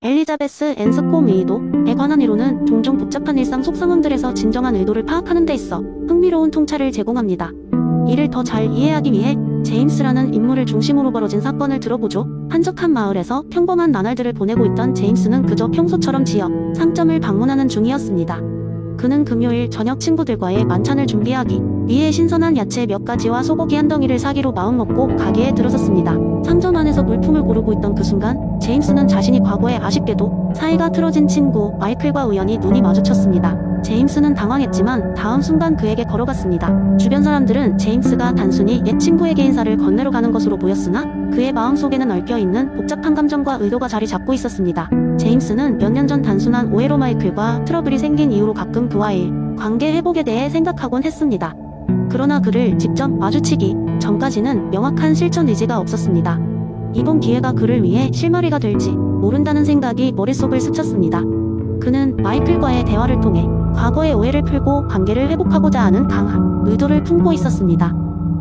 엘리자베스 앤스콤 의도에 관한 이론은 종종 복잡한 일상 속 상황들에서 진정한 의도를 파악하는 데 있어 흥미로운 통찰을 제공합니다. 이를 더 잘 이해하기 위해 제임스라는 인물을 중심으로 벌어진 사건을 들어보죠. 한적한 마을에서 평범한 나날들을 보내고 있던 제임스는 그저 평소처럼 지역 상점을 방문하는 중이었습니다. 그는 금요일 저녁 친구들과의 만찬을 준비하기 위해 신선한 야채 몇 가지와 소고기 한 덩이를 사기로 마음먹고 가게에 들어섰습니다. 상점 안에서 물품을 고르고 있던 그 순간 제임스는 자신이 과거에 아쉽게도 사이가 틀어진 친구 마이클과 우연히 눈이 마주쳤습니다. 제임스는 당황했지만 다음 순간 그에게 걸어갔습니다. 주변 사람들은 제임스가 단순히 옛 친구에게 인사를 건네러 가는 것으로 보였으나 그의 마음속에는 얽혀있는 복잡한 감정과 의도가 자리 잡고 있었습니다. 제임스는 몇 년 전 단순한 오해로 마이클과 트러블이 생긴 이후로 가끔 그와의 관계 회복에 대해 생각하곤 했습니다. 그러나 그를 직접 마주치기 전까지는 명확한 실천 의지가 없었습니다. 이번 기회가 그를 위해 실마리가 될지 모른다는 생각이 머릿속을 스쳤습니다. 그는 마이클과의 대화를 통해 과거의 오해를 풀고 관계를 회복하고자 하는 강한 의도를 품고 있었습니다.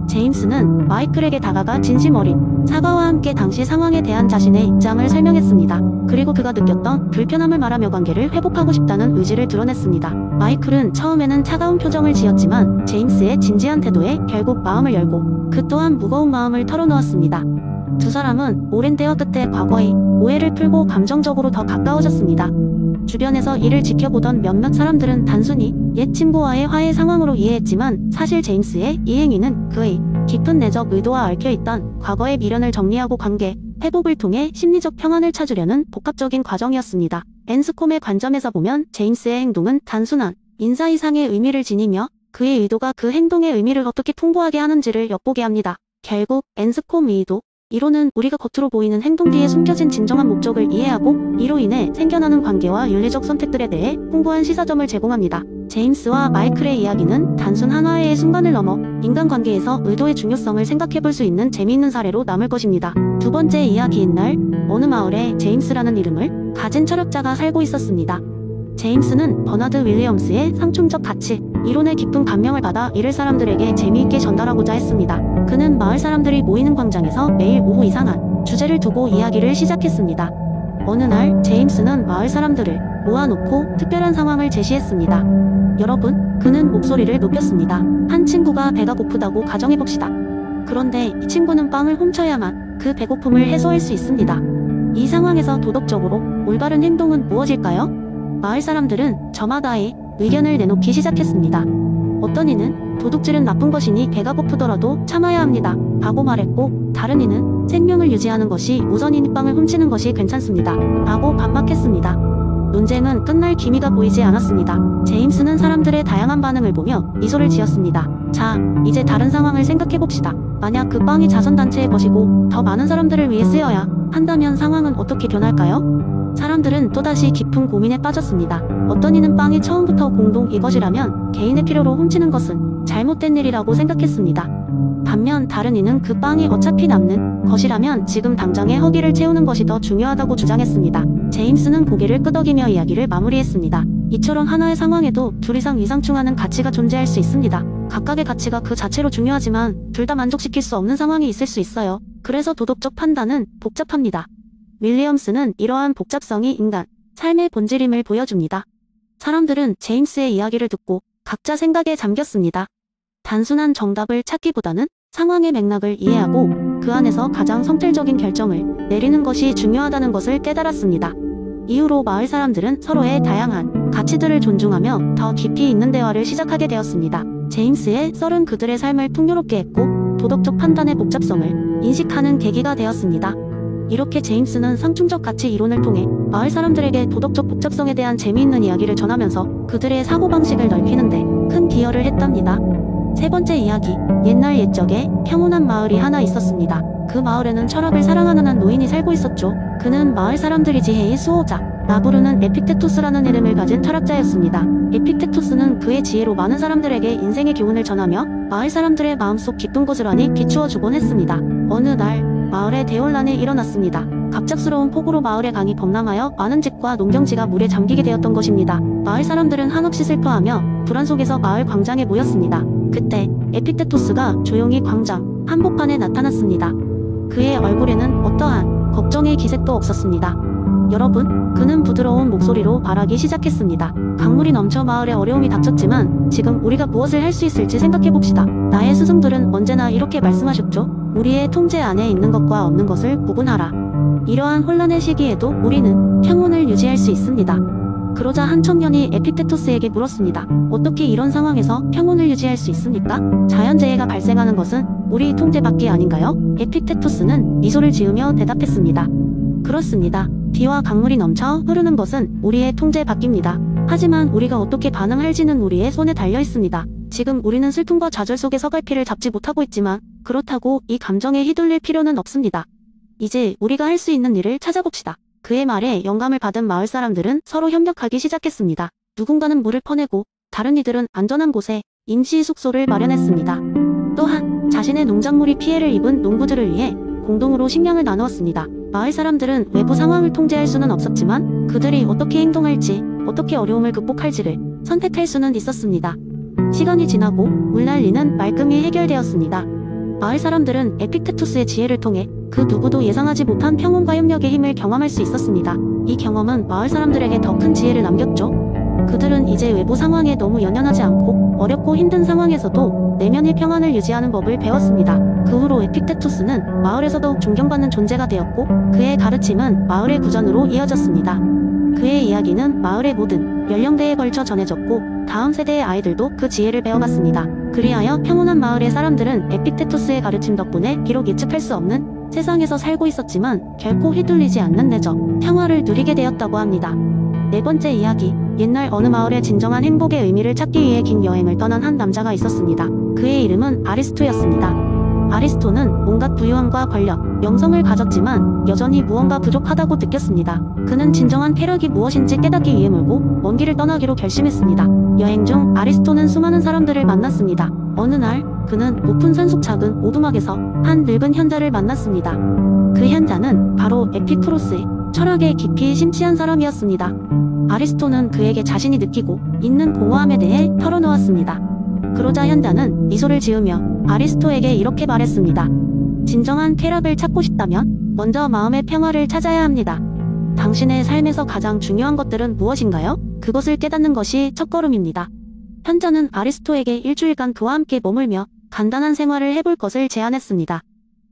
제임스는 마이클에게 다가가 진심 어린 사과와 함께 당시 상황에 대한 자신의 입장을 설명했습니다. 그리고 그가 느꼈던 불편함을 말하며 관계를 회복하고 싶다는 의지를 드러냈습니다. 마이클은 처음에는 차가운 표정을 지었지만 제임스의 진지한 태도에 결국 마음을 열고 그 또한 무거운 마음을 털어놓았습니다. 두 사람은 오랜 대화 끝에 과거의 오해를 풀고 감정적으로 더 가까워졌습니다. 주변에서 이를 지켜보던 몇몇 사람들은 단순히 옛 친구와의 화해 상황으로 이해했지만 사실 제임스의 이 행위는 그의 깊은 내적 의도와 얽혀있던 과거의 미련을 정리하고 관계 회복을 통해 심리적 평안을 찾으려는 복합적인 과정이었습니다. 앤스콤의 관점에서 보면 제임스의 행동은 단순한 인사 이상의 의미를 지니며 그의 의도가 그 행동의 의미를 어떻게 풍부하게 하는지를 엿보게 합니다. 결국 앤스콤 의도 이론은 우리가 겉으로 보이는 행동 뒤에 숨겨진 진정한 목적을 이해하고 이로 인해 생겨나는 관계와 윤리적 선택들에 대해 풍부한 시사점을 제공합니다. 제임스와 마이클의 이야기는 단순 하나의 순간을 넘어 인간관계에서 의도의 중요성을 생각해볼 수 있는 재미있는 사례로 남을 것입니다. 두 번째 이야기인 날 어느 마을에 제임스라는 이름을 가진 철학자가 살고 있었습니다. 제임스는 버나드 윌리엄스의 상충적 가치 이론에 깊은 감명을 받아 이를 사람들에게 재미있게 전달하고자 했습니다. 그는 마을 사람들이 모이는 광장에서 매일 오후 이상한 주제를 두고 이야기를 시작했습니다. 어느 날 제임스는 마을 사람들을 모아놓고 특별한 상황을 제시했습니다. 여러분, 그는 목소리를 높였습니다. 한 친구가 배가 고프다고 가정해봅시다. 그런데 이 친구는 빵을 훔쳐야만 그 배고픔을 해소할 수 있습니다. 이 상황에서 도덕적으로 올바른 행동은 무엇일까요? 마을 사람들은 저마다의 의견을 내놓기 시작했습니다. 어떤 이는 도둑질은 나쁜 것이니 배가 고프더라도 참아야 합니다 라고 말했고, 다른 이는 생명을 유지하는 것이 우선이니 빵을 훔치는 것이 괜찮습니다 라고 반박했습니다. 논쟁은 끝날 기미가 보이지 않았습니다. 제임스는 사람들의 다양한 반응을 보며 미소를 지었습니다. 자, 이제 다른 상황을 생각해봅시다. 만약 그 빵이 자선단체의 것이고 더 많은 사람들을 위해 쓰여야 한다면 상황은 어떻게 변할까요? 사람들은 또다시 깊은 고민에 빠졌습니다. 어떤 이는 빵이 처음부터 공동 이것이라면 개인의 필요로 훔치는 것은 잘못된 일이라고 생각했습니다. 반면 다른 이는 그 빵이 어차피 남는 것이라면 지금 당장의 허기를 채우는 것이 더 중요하다고 주장했습니다. 제임스는 고개를 끄덕이며 이야기를 마무리했습니다. 이처럼 하나의 상황에도 둘 이상 위상충하는 가치가 존재할 수 있습니다. 각각의 가치가 그 자체로 중요하지만 둘 다 만족시킬 수 없는 상황이 있을 수 있어요. 그래서 도덕적 판단은 복잡합니다. 윌리엄스는 이러한 복잡성이 인간 삶의 본질임을 보여줍니다. 사람들은 제임스의 이야기를 듣고 각자 생각에 잠겼습니다. 단순한 정답을 찾기보다는 상황의 맥락을 이해하고 그 안에서 가장 성찰적인 결정을 내리는 것이 중요하다는 것을 깨달았습니다. 이후로 마을 사람들은 서로의 다양한 가치들을 존중하며 더 깊이 있는 대화를 시작하게 되었습니다. 제임스의 썰은 그들의 삶을 풍요롭게 했고 도덕적 판단의 복잡성을 인식하는 계기가 되었습니다. 이렇게 제임스는 상충적 가치 이론을 통해 마을 사람들에게 도덕적 복잡성에 대한 재미있는 이야기를 전하면서 그들의 사고방식을 넓히는데 큰 기여를 했답니다. 세 번째 이야기, 옛날 옛적에 평온한 마을이 하나 있었습니다. 그 마을에는 철학을 사랑하는 한 노인이 살고 있었죠. 그는 마을 사람들이 지혜의 수호자라 부르는 에픽테토스라는 이름을 가진 철학자였습니다. 에픽테토스는 그의 지혜로 많은 사람들에게 인생의 교훈을 전하며 마을 사람들의 마음속 깊은 고스란히 비추어 주곤 했습니다. 어느 날 마을에 대혼란이 일어났습니다. 갑작스러운 폭우로 마을의 강이 범람하여 많은 집과 농경지가 물에 잠기게 되었던 것입니다. 마을 사람들은 한없이 슬퍼하며 불안 속에서 마을 광장에 모였습니다. 그때 에픽테토스가 조용히 광장 한복판에 나타났습니다. 그의 얼굴에는 어떠한 걱정의 기색도 없었습니다. 여러분, 그는 부드러운 목소리로 말하기 시작했습니다. 강물이 넘쳐 마을에 어려움이 닥쳤지만 지금 우리가 무엇을 할 수 있을지 생각해봅시다. 나의 스승들은 언제나 이렇게 말씀하셨죠. 우리의 통제 안에 있는 것과 없는 것을 구분하라. 이러한 혼란의 시기에도 우리는 평온을 유지할 수 있습니다. 그러자 한 청년이 에픽테토스에게 물었습니다. 어떻게 이런 상황에서 평온을 유지할 수 있습니까? 자연재해가 발생하는 것은 우리 통제 밖이 아닌가요? 에픽테토스는 미소를 지으며 대답했습니다. 그렇습니다. 비와 강물이 넘쳐 흐르는 것은 우리의 통제 밖입니다. 하지만 우리가 어떻게 반응할지는 우리의 손에 달려 있습니다. 지금 우리는 슬픔과 좌절 속에 서갈피를 잡지 못하고 있지만 그렇다고 이 감정에 휘둘릴 필요는 없습니다. 이제 우리가 할 수 있는 일을 찾아봅시다. 그의 말에 영감을 받은 마을 사람들은 서로 협력하기 시작했습니다. 누군가는 물을 퍼내고 다른 이들은 안전한 곳에 임시 숙소를 마련했습니다. 또한 자신의 농작물이 피해를 입은 농부들을 위해 공동으로 식량을 나누었습니다. 마을 사람들은 외부 상황을 통제할 수는 없었지만 그들이 어떻게 행동할지, 어떻게 어려움을 극복할지를 선택할 수는 있었습니다. 시간이 지나고 물난리는 말끔히 해결되었습니다. 마을 사람들은 에픽테토스의 지혜를 통해 그 누구도 예상하지 못한 평온과 협력의 힘을 경험할 수 있었습니다. 이 경험은 마을 사람들에게 더 큰 지혜를 남겼죠. 그들은 이제 외부 상황에 너무 연연하지 않고 어렵고 힘든 상황에서도 내면의 평안을 유지하는 법을 배웠습니다. 그 후로 에픽테토스는 마을에서 더욱 존경받는 존재가 되었고 그의 가르침은 마을의 구전으로 이어졌습니다. 그의 이야기는 마을의 모든 연령대에 걸쳐 전해졌고 다음 세대의 아이들도 그 지혜를 배워갔습니다. 그리하여 평온한 마을의 사람들은 에픽테토스의 가르침 덕분에 비록 예측할 수 없는 세상에서 살고 있었지만 결코 휘둘리지 않는 내적 평화를 누리게 되었다고 합니다. 네 번째 이야기. 옛날 어느 마을에 진정한 행복의 의미를 찾기 위해 긴 여행을 떠난 한 남자가 있었습니다. 그의 이름은 아리스토였습니다. 아리스토는 온갖 부유함과 권력, 명성을 가졌지만 여전히 무언가 부족하다고 느꼈습니다. 그는 진정한 쾌락이 무엇인지 깨닫기 위해 멀고 먼 길을 떠나기로 결심했습니다. 여행 중 아리스토는 수많은 사람들을 만났습니다. 어느 날 그는 높은 산속 작은 오두막에서 한 늙은 현자를 만났습니다. 그 현자는 바로 에피쿠로스의 철학에 깊이 심취한 사람이었습니다. 아리스토는 그에게 자신이 느끼고 있는 공허함에 대해 털어놓았습니다. 그러자 현자는 미소를 지으며 아리스토에게 이렇게 말했습니다. 진정한 쾌락을 찾고 싶다면 먼저 마음의 평화를 찾아야 합니다. 당신의 삶에서 가장 중요한 것들은 무엇인가요? 그것을 깨닫는 것이 첫걸음입니다. 현자는 아리스토에게 일주일간 그와 함께 머물며 간단한 생활을 해볼 것을 제안했습니다.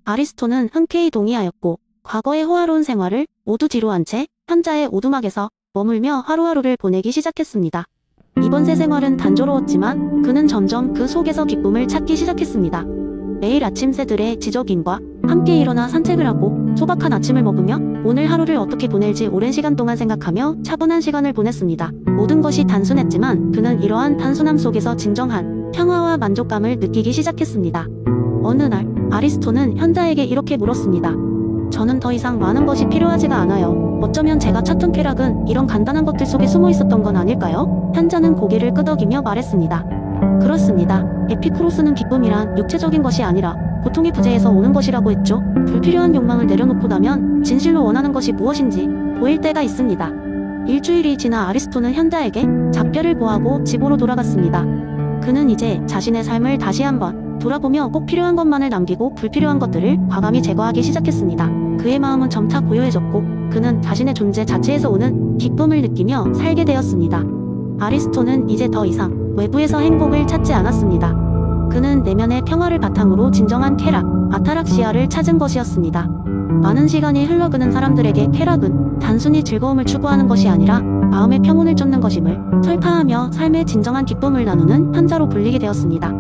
아리스토는 흔쾌히 동의하였고 과거의 호화로운 생활을 모두 뒤로 한 채 현자의 오두막에서 머물며 하루하루를 보내기 시작했습니다. 이번 새 생활은 단조로웠지만 그는 점점 그 속에서 기쁨을 찾기 시작했습니다. 매일 아침 새들의 지저귀과 함께 일어나 산책을 하고 소박한 아침을 먹으며 오늘 하루를 어떻게 보낼지 오랜 시간 동안 생각하며 차분한 시간을 보냈습니다. 모든 것이 단순했지만 그는 이러한 단순함 속에서 진정한 평화와 만족감을 느끼기 시작했습니다. 어느 날 아리스토는 현자에게 이렇게 물었습니다. 저는 더 이상 많은 것이 필요하지가 않아요. 어쩌면 제가 찾던 쾌락은 이런 간단한 것들 속에 숨어 있었던 건 아닐까요? 현자는 고개를 끄덕이며 말했습니다. 그렇습니다. 에피쿠로스는 기쁨이란 육체적인 것이 아니라 고통의 부재에서 오는 것이라고 했죠. 불필요한 욕망을 내려놓고 나면 진실로 원하는 것이 무엇인지 보일 때가 있습니다. 일주일이 지나 아리스토는 현자에게 작별을 고하고 집으로 돌아갔습니다. 그는 이제 자신의 삶을 다시 한번 돌아보며 꼭 필요한 것만을 남기고 불필요한 것들을 과감히 제거하기 시작했습니다. 그의 마음은 점차 고요해졌고 그는 자신의 존재 자체에서 오는 기쁨을 느끼며 살게 되었습니다. 아리스토는 이제 더 이상 외부에서 행복을 찾지 않았습니다. 그는 내면의 평화를 바탕으로 진정한 쾌락, 아타락시아를 찾은 것이었습니다. 많은 시간이 흘러가는 사람들에게 쾌락은 단순히 즐거움을 추구하는 것이 아니라 마음의 평온을 쫓는 것임을 설파하며 삶의 진정한 기쁨을 나누는 현자로 불리게 되었습니다.